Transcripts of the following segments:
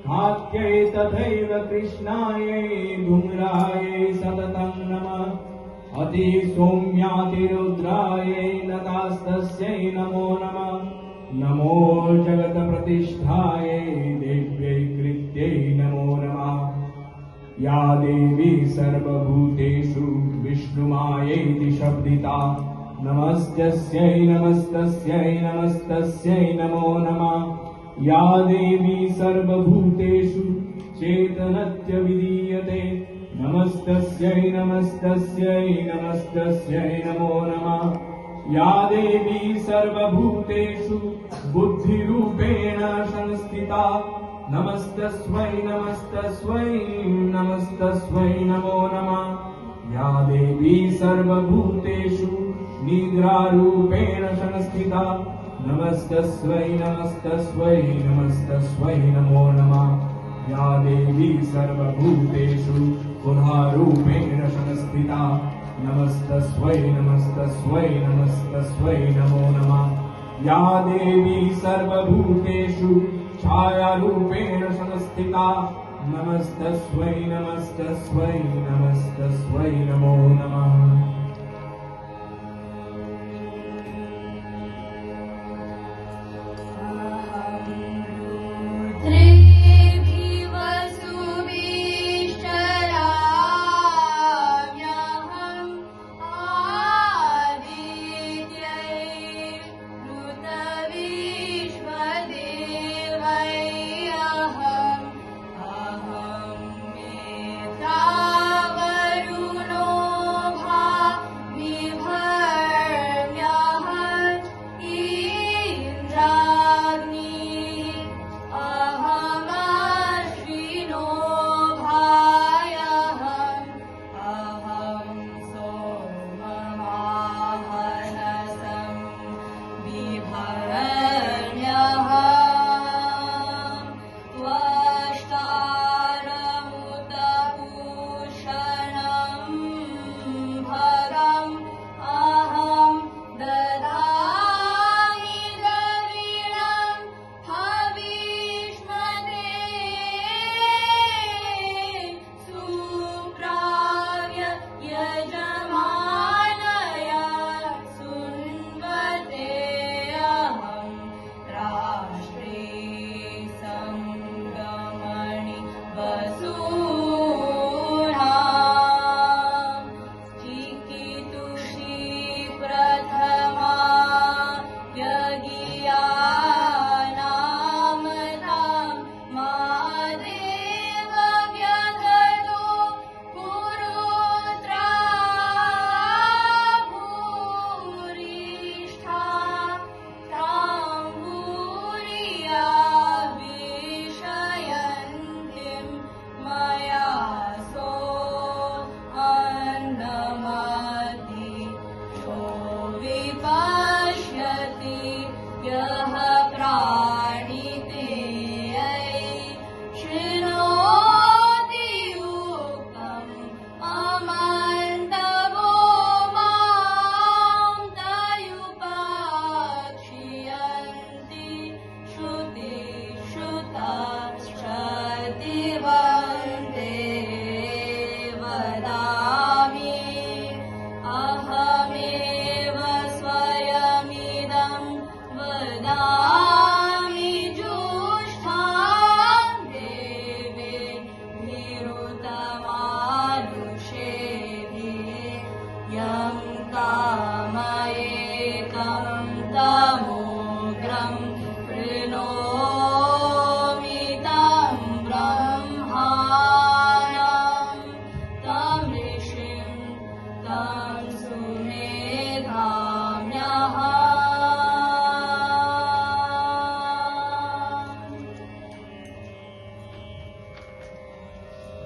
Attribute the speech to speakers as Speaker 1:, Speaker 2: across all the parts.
Speaker 1: हात्यै तथैव कृष्णायै धूम्रायै सततं नमः। अतिसौम्यातिरुद्रायै नतास्तस्यै नमो नमः। नमो जगत्प्रतिष्ठायै देव्यै कृत्यै नमो नमः। या देवी सर्वभूतेषु विष्णुमायैति शब्दिता नमस्तस्यै नमस्तस्यै नमस्तस्यै नमो नमः। या देवी सर्वभूतेषु चेतनत्य विधीयते नमस्तस्यै नमस्तस्यै नमस्तस्यै नमो नमः। या देवी सर्वभूतेषु बुद्धिरूपेण संस्थिता नमस्तस्मै नमस्तस्मै नमस्तस्मै नमो नमः। या देवी सर्वभूतेषु निद्रारूपेण संस्थिता नमस्तस्मै नमस्तस्मै नमस्तस्मै नमो नमः। या देवी सर्वभूतेषु बुधारूपेण संस्थिता नमस्तस्मै नमस्तस्मै नमस्तस्मै नमो नमः। या देवी सर्वभूतेषु छायारूपेण संस्थिता नमस्तस्मै नमस्तस्मै नमस्तस्मै नमो नमः।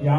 Speaker 1: या